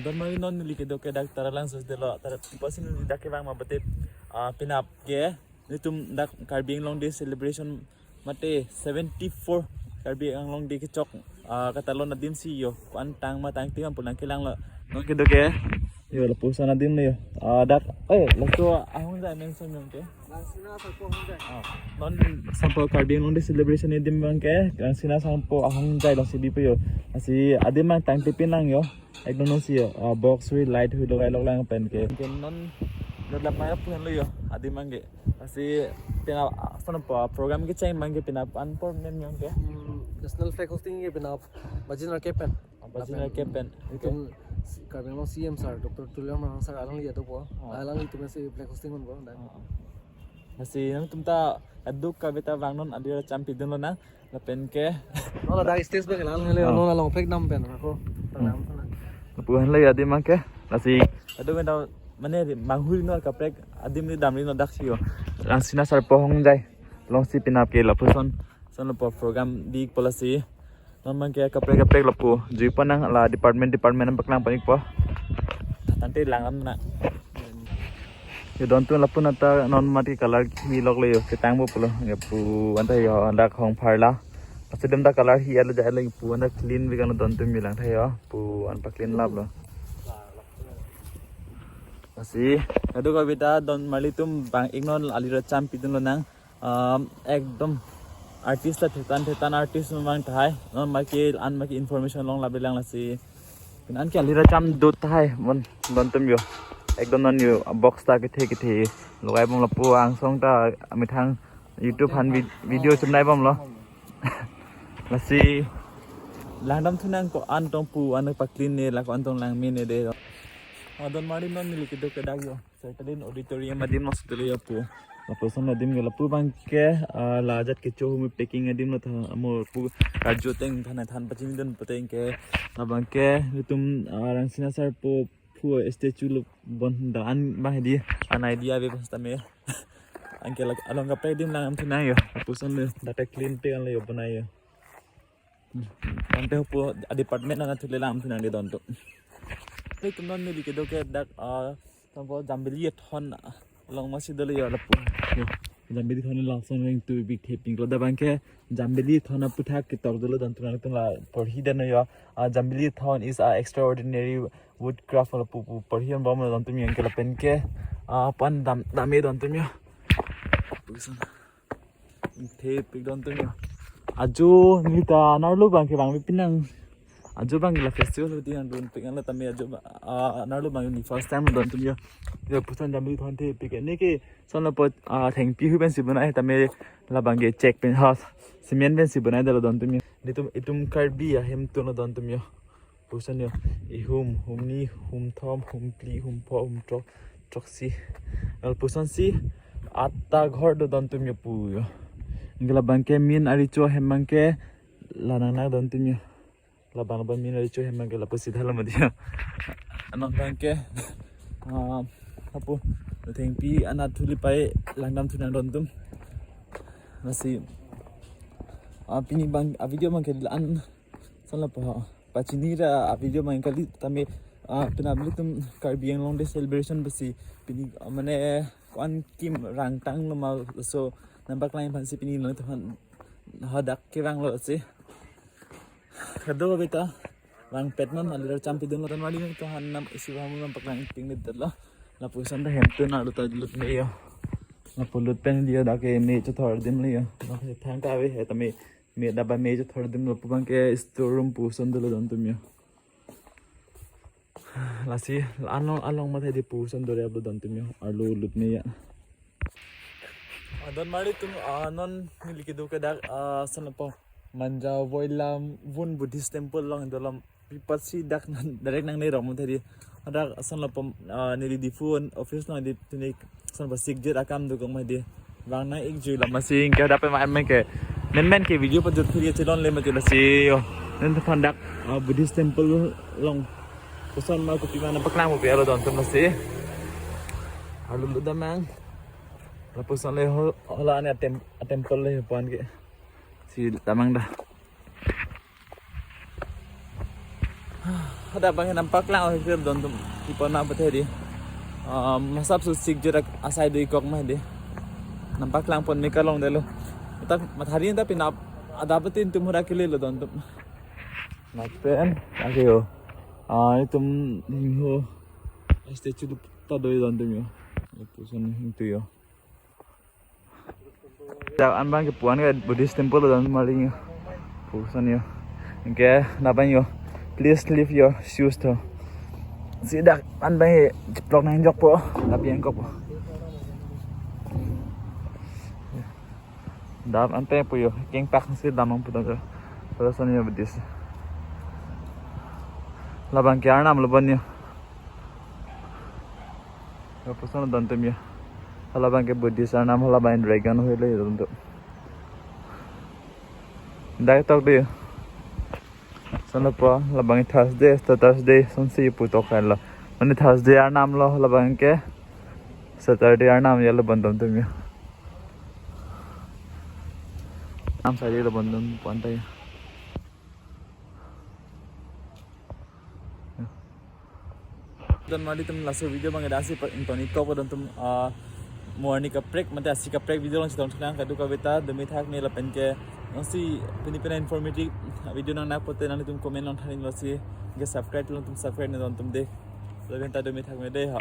Don Marino nilikido ke dak taralang sos delo tar pasin dak bang mabate pinap ke nitum dak Karbi Anglong Day celebration mate 74 Karbi Anglong Day ke chok katalon na din si yo kuantang matang tingan pulang kilang lo no kido ke yo la pusa na din yo dak lasto ahong da mention yung ke sina sampo ahong jay non sampo Karbi Anglong Day celebration ni dim bang ke sina sampo ahong jay lo si bipo yo asi adim mang tang tipin lang yo একদম নসি বক্স হুই লাইট হুই লগাই log lang pen ke non nodlap maya puhan lo yo adi mangge asi pina fana program ke chain mangge pina an por nem yong ke national flag hosting ye bina bajinal kepen itu Karbi Anglong CM sir Dr. Tuliam Rang sir alang liya to po alang itu mesti flag hosting mon po asi nam tumta aduk ka beta bangnon adira champi dun lo na la pen ke no la stage ba kelang hele no la long flag nam pen ako tanam sana puhan lo adi mangke asi adu benda mane manghui no kaprek adim ni damri no dak siyo lang sina sar pohong jai long si pinap ke la person son lo program di policy non mangke kaprek lo pu jui panang la department ang baklang panik po tante langam na yo don tu lapun ata non mati color hi log le yo ketang bo pulo nge pu anta yo anda khong pharla asidem da color hi ala jai le pu anda clean bi kan don tu milang tha yo pu an pa clean lab lo asi adu ka bita don mali tum bang ignon alira champi dun lo nang ekdom artist la thetan artist mang thai non maki an maki information long labe lang la si an ki alira cham dot thai mon don tum yo ekdom non yo box ta ke the logai bom la pu ang song ta ami thang YouTube han video chumnai bom lo la si langdam thunang ko an tong pu an pa clean ne la ko an tong lang min ne de don mari non nilikido ke dagyo certain auditorium adim no studio ya pu la person adim la pu bang ke la jat ke cho humi packing adim no tha mo pu karjo teng thana than paching don pateng ke la bang ke tum rang sina sar pu pu statue lu bon da an ba di an idea be basta me anke la along ka pe dim lang am thina yo pu son le data clean pe an le yo banai yo ante pu department na thule lam thina de don to Hey, non nilikido ke dak tampo jambeli thon long masi dole yo lapu jambeli thon la son ring to big taping lo da banke jambeli thon puthak ke tor dolo dan tuna tuna porhi den yo jambeli thon is a extraordinary woodcraft lapu porhian bom dan tum yang ke la pen ke pan dame dan tum yo pusan taping dan tum yo aju nita narlo banke bang pinang aju bang la festival di an don pingan la tame aju narlo bang ni first time don tum yo yo pusan jambi thon the pik ne ke son la pot theng pi hu ben si bana tame la bang ge check pen house cement ben si bana da don tum yo ni tum itum Karbi ya hem tu no don tum yo pusan yo I hum ni hum thom hum pli hum pho hum troxi al pusan si atta ghor do don tum yo pu yo ngala bang ke min ari cho hem bang ke la nang don tum yo labang min ari cho hemang la posi dhala madia anak bangke apo theng pi ana thuli pai langdam thunan rontum nasi pini bang video mang ke an sala pa chini ra video mang kali tame pina blitum Karbi Anglong Day celebration basi pini mane kwan kim rang tang lo ma so nambak lain phansi pini lo than hadak ke rang lo se Kado beta lang petman alira champi dun tan wali to hanam isi bamu nam paklang ping nit la la pusan da hemtu na lu ta lut me yo na pulut pen dia da ke me cho thor dim le yo na thang ka we he ta me da ba me cho thor dim lo pubang ke store room pusan dulu don tum yo la si along ma the di pusan do re ablo don tum yo arlo lut me ya don mari tum non nilikido ka da sanapo manja voilam vun Buddhist temple long dalam pipasi dak direct nang nei rom thari ada asan lapom nili di phone office no di tinik san basik jet akam du gong ma di wang na ik ju la masing ke dapat ma men ke men ke video pa jut khiri chelon le ma jula si yo nen thon dak Buddhist temple long kusan ma ko pi mana paklang mo pe alo don tum si alu lu da mang la pusan le hola ne temple le pon ke si tamang dah ada bang nampak lang ako don tum tipo na pati di masap susig jurak asay do ikok mah di nampak lang pon may kalong dalo matahari ta pinap adapatin tumura kililo don tum napen ayo itum ho statue ta do don tum yo itu son itu yo an bang ke puan ke Buddhist temple don maling yo pusan yo okay napan yo please leave your shoes to sidak an bang jeplok nang jok po tapi yang kok po dam an pe po yo keng pak si damang po to terus an yo Buddhist labang kya nam laban yo yo pusan don tem yo labang ke Buddhist nam labang dragon hoile don to dai tok de sana po labang Thursday sonsi puto khaila mane Thursday ar naam lo labang ke Saturday ar naam yalla bandam tumya naam sari lo bandam pantai dan mali tum last video bang dasi intoni ko don tum morning ka break mate asi ka break video lang sitom thang kadu ka beta demi thak ne la penke nasi pinipina informative video nang napote nang tum comment nang thanin losi ge subscribe tum subscribe ne don tum de so benta demi thak me de ha